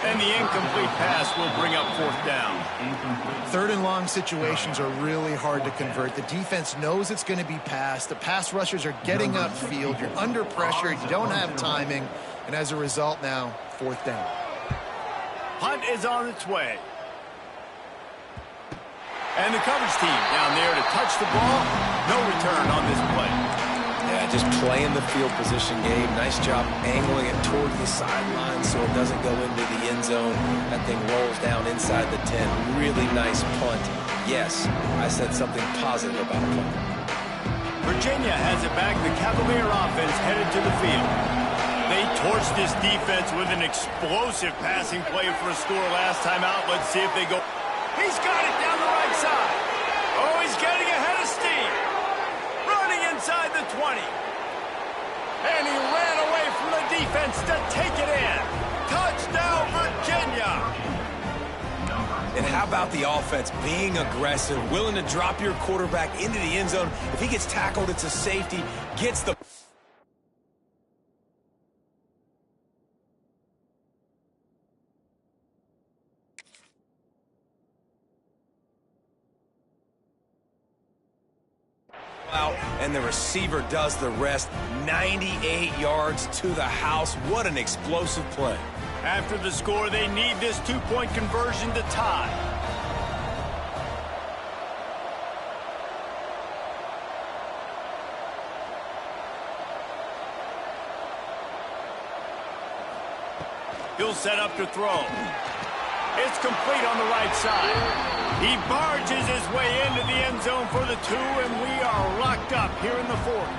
And the incomplete pass will bring up 4th down. 3rd and long situations are really hard to convert. The defense knows it's going to be passed. The pass rushers are getting upfield. You're under pressure. You don't have timing. And as a result now, 4th down. Punt is on its way. And the coverage team down there to touch the ball. No return on this play. Yeah, just playing the field position game. Nice job angling it toward the sideline so it doesn't go into the end zone. That thing rolls down inside the 10. Really nice punt. Yes, I said something positive about a punt. Virginia has it back. The Cavalier offense headed to the field. They torched this defense with an explosive passing play for a score last time out. Let's see if they go. He's got it down the right side. Oh, he's getting ahead of steam. Running inside the 20. And he ran away from the defense to take it in. Touchdown, Virginia. And how about the offense being aggressive, willing to drop your quarterback into the end zone? If he gets tackled, it's a safety. Gets the... out, and the receiver does the rest. 98 yards to the house. What an explosive play. After the score, they need this 2-point conversion to tie. He'll set up to throw. It's complete on the right side. He barges his way into the end zone for the 2, and we are locked up here in the 4th.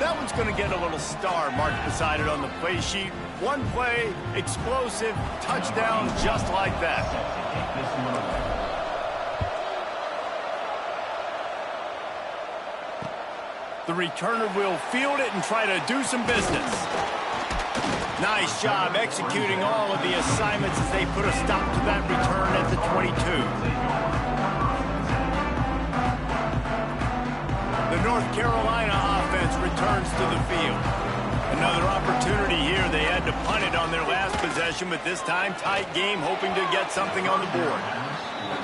That one's going to get a little star marked beside it on the play sheet. One play, explosive, touchdown just like that. The returner will field it and try to do some business. Nice job executing all of the assignments as they put a stop to that return at the 22. The North Carolina offense returns to the field. Another opportunity here. They had to punt it on their last possession, but this time tight game, hoping to get something on the board.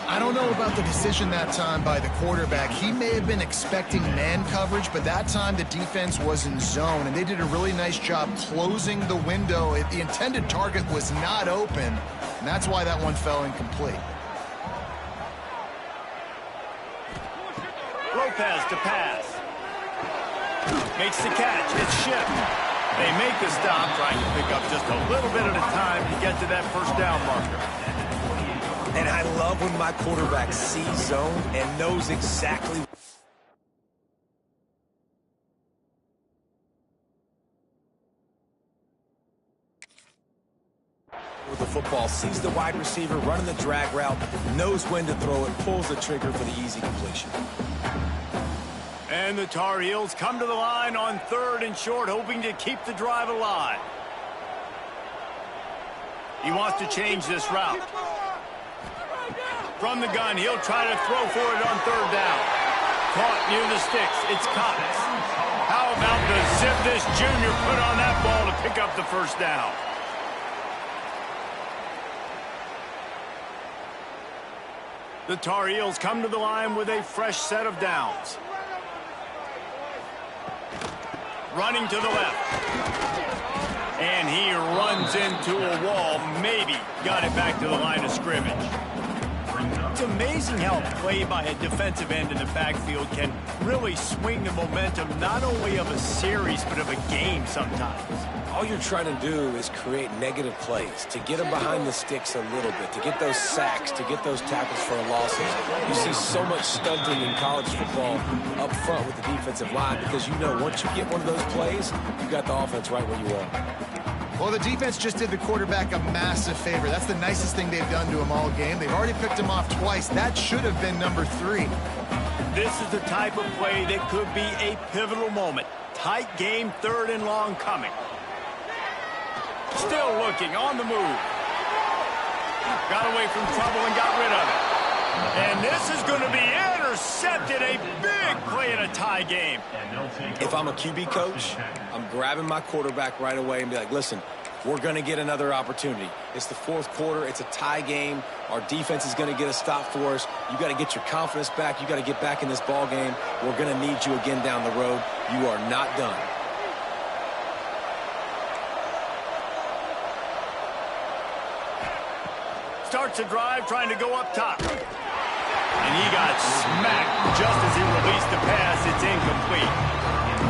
I don't know about the decision that time by the quarterback. He may have been expecting man coverage, but that time the defense was in zone, and they did a really nice job closing the window. The intended target was not open, and that's why that one fell incomplete. Lopez to pass. Makes the catch. It's shipped. They make the stop, trying to pick up just a little bit at a time to get to that first down marker. And I love when my quarterback sees zone and knows exactly with the football, sees the wide receiver running the drag route, knows when to throw it, pulls the trigger for the easy completion. And the Tar Heels come to the line on 3rd and short, hoping to keep the drive alive. He wants to change this route. From the gun, he'll try to throw for it on 3rd down. Caught near the sticks. It's Cox. How about the zip this junior put on that ball to pick up the first down? The Tar Heels come to the line with a fresh set of downs. Running to the left. And he runs into a wall. Maybe got it back to the line of scrimmage. It's amazing how a play by a defensive end in the backfield can really swing the momentum not only of a series but of a game sometimes. All you're trying to do is create negative plays, to get them behind the sticks a little bit, to get those sacks, to get those tackles for losses. You see so much stunting in college football up front with the defensive line because you know once you get one of those plays, you got the offense right where you are. Well, the defense just did the quarterback a massive favor. That's the nicest thing they've done to him all game. They've already picked him off twice. That should have been number 3. This is the type of play that could be a pivotal moment. Tight game, 3rd and long coming. Still looking, on the move. Got away from trouble and got rid of it. And this is going to be intercepted. A big play in a tie game. If I'm a QB coach, I'm grabbing my quarterback right away and be like, listen, we're going to get another opportunity. It's the 4th quarter. It's a tie game. Our defense is going to get a stop for us. You got to get your confidence back. You got to get back in this ball game. We're going to need you again down the road. You are not done. Starts a drive trying to go up top. And he got smacked just as he released the pass. It's incomplete.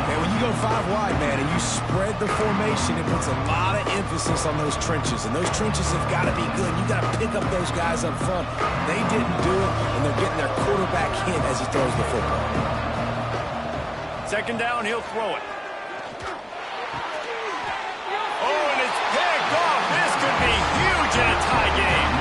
And when you go 5 wide, man, and you spread the formation, it puts a lot of emphasis on those trenches. And those trenches have got to be good. You got to pick up those guys up front. They didn't do it, and they're getting their quarterback hit as he throws the football. 2nd down, he'll throw it. Oh, and it's picked off. This could be huge in a tie game.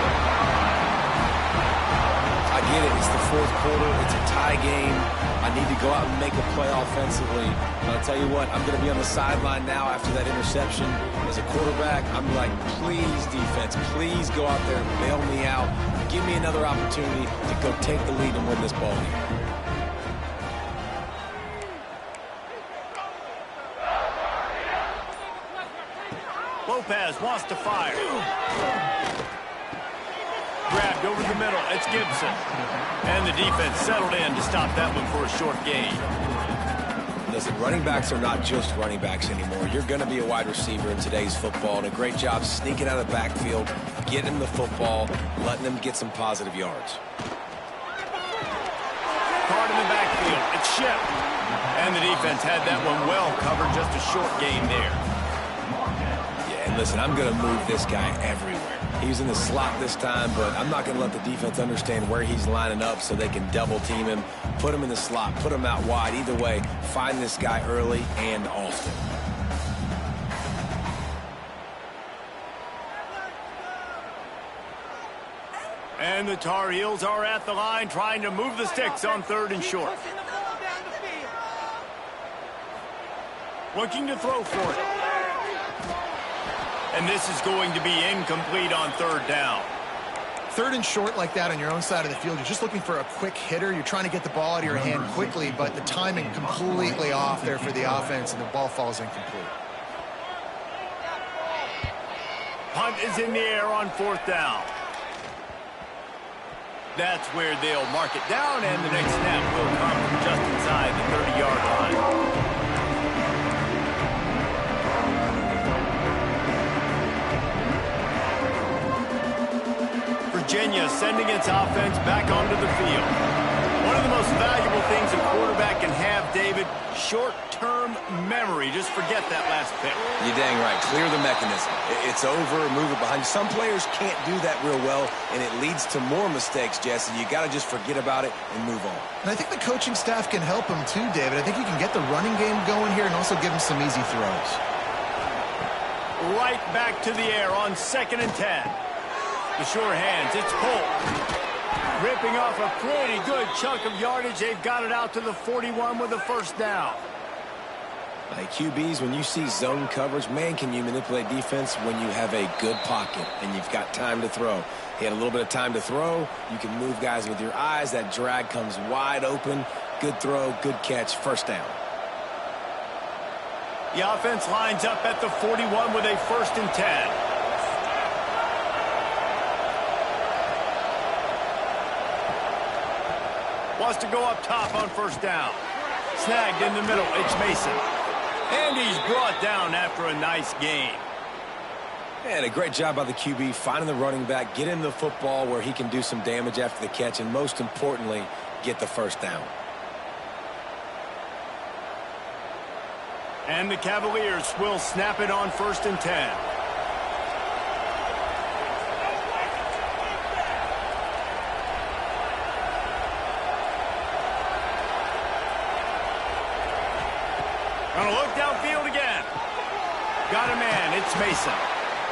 I get it. It's the 4th quarter. It's a tie game. I need to go out and make a play offensively. But I'll tell you what, I'm going to be on the sideline now after that interception. As a quarterback, I'm like, please, defense, please go out there and bail me out. Give me another opportunity to go take the lead and win this ball game. Lopez wants to fire. Grabbed over the middle. It's Gibson. And the defense settled in to stop that one for a short gain. Listen, running backs are not just running backs anymore. You're going to be a wide receiver in today's football. And a great job sneaking out of the backfield, getting them the football, letting them get some positive yards. Caught in the backfield. It's shipped. And the defense had that one well covered. Just a short gain there. Yeah, and listen, I'm going to move this guy everywhere. He's in the slot this time, but I'm not going to let the defense understand where he's lining up so they can double team him, put him in the slot, put him out wide. Either way, find this guy early and often. And the Tar Heels are at the line trying to move the sticks on 3rd and short. Looking to throw for it. And this is going to be incomplete on 3rd down. 3rd and short like that on your own side of the field, you're just looking for a quick hitter. You're trying to get the ball out of your hand quickly, but the timing completely off there for the offense, and the ball falls incomplete. Punt is in the air on 4th down. That's where they'll mark it down, and the next snap will come from just inside the 30-yard line. Virginia sending its offense back onto the field. One of the most valuable things a quarterback can have, David, short-term memory. Just forget that last pick. You're dang right. Clear the mechanism. It's over. Move it behind you. Some players can't do that real well, and it leads to more mistakes, Jesse. You got to just forget about it and move on. And I think the coaching staff can help him too, David. I think you can get the running game going here and also give him some easy throws. Right back to the air on 2nd and 10. The sure hands. It's Polk. Ripping off a pretty good chunk of yardage. They've got it out to the 41 with a first down. Like QBs, when you see zone coverage, man, can you manipulate defense when you have a good pocket and you've got time to throw. He had a little bit of time to throw. You can move guys with your eyes. That drag comes wide open. Good throw, good catch, first down. The offense lines up at the 41 with a 1st and 10. Wants to go up top on first down. Snagged in the middle. It's Mason. And he's brought down after a nice gain. And a great job by the QB finding the running back, get him the football where he can do some damage after the catch, and most importantly, get the first down. And the Cavaliers will snap it on 1st and 10. Gonna look downfield again. Got a man. It's Mason.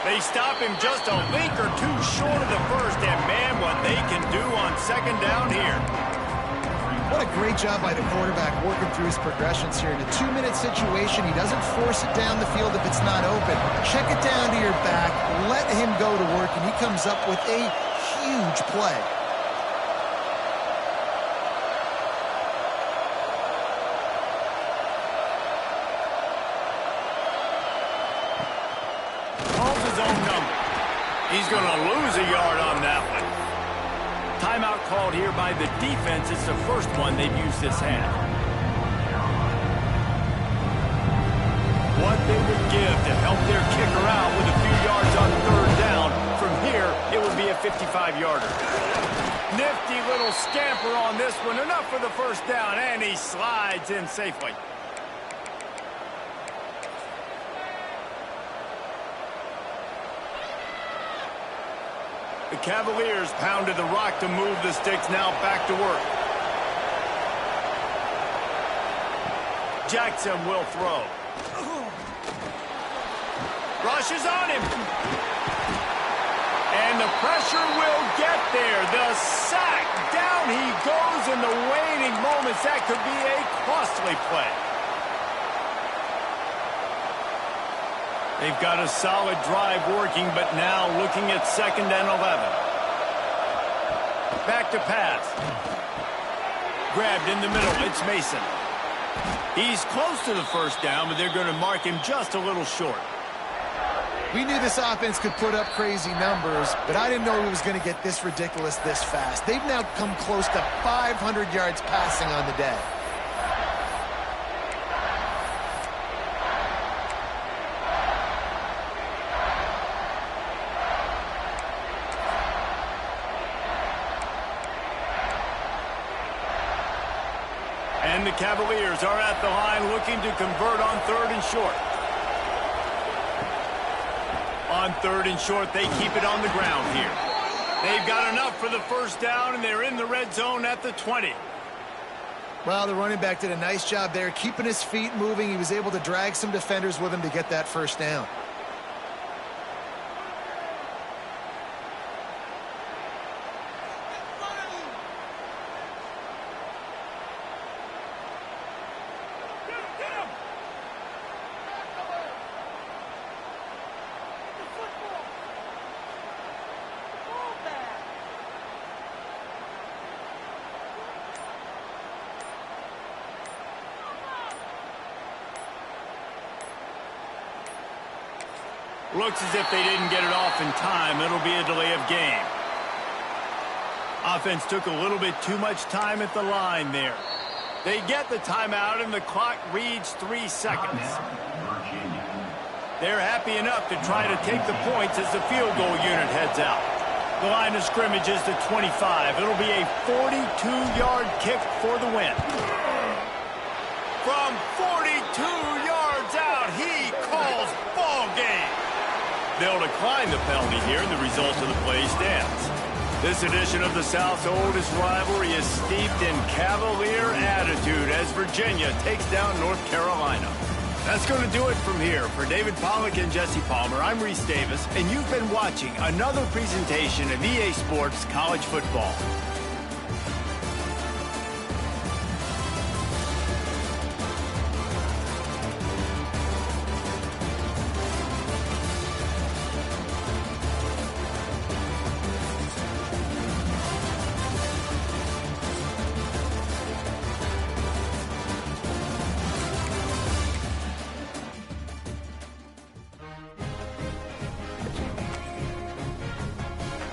They stop him just a link or two short of the first, and man, what they can do on 2nd down here. What a great job by the quarterback working through his progressions here. In a 2-minute situation, he doesn't force it down the field if it's not open. Check it down to your back, let him go to work, and he comes up with a huge play. He's going to lose a yard on that one. Timeout called here by the defense. It's the first one they've used this half. What they would give to help their kicker out with a few yards on 3rd down. From here, it would be a 55-yarder. Nifty little scamper on this one. Enough for the first down, and he slides in safely. The Cavaliers pounded the rock to move the sticks, now back to work. Jackson will throw. Rushes on him. And the pressure will get there. The sack. Down he goes in the waning moments. That could be a costly play. They've got a solid drive working, but now looking at 2nd and 11. Back to pass. Grabbed in the middle. It's Mason. He's close to the first down, but they're going to mark him just a little short. We knew this offense could put up crazy numbers, but I didn't know it was going to get this ridiculous this fast. They've now come close to 500 yards passing on the day. And the Cavaliers are at the line looking to convert on 3rd and short. On 3rd and short, they keep it on the ground here. They've got enough for the first down, and they're in the red zone at the 20. Well, the running back did a nice job there, keeping his feet moving. He was able to drag some defenders with him to get that first down. Looks as if they didn't get it off in time. It'll be a delay of game. Offense took a little bit too much time at the line there. They get the timeout, and the clock reads 3 seconds. They're happy enough to try to take the points as the field goal unit heads out. The line of scrimmage is the 25. It'll be a 42-yard kick for the win. From 42 yards out, he calls ball game. They'll decline the penalty here, and the result of the play stands. This edition of the South's oldest rivalry is steeped in Cavalier attitude as Virginia takes down North Carolina. That's going to do it from here. For David Pollack and Jesse Palmer, I'm Reese Davis, and you've been watching another presentation of EA Sports College Football.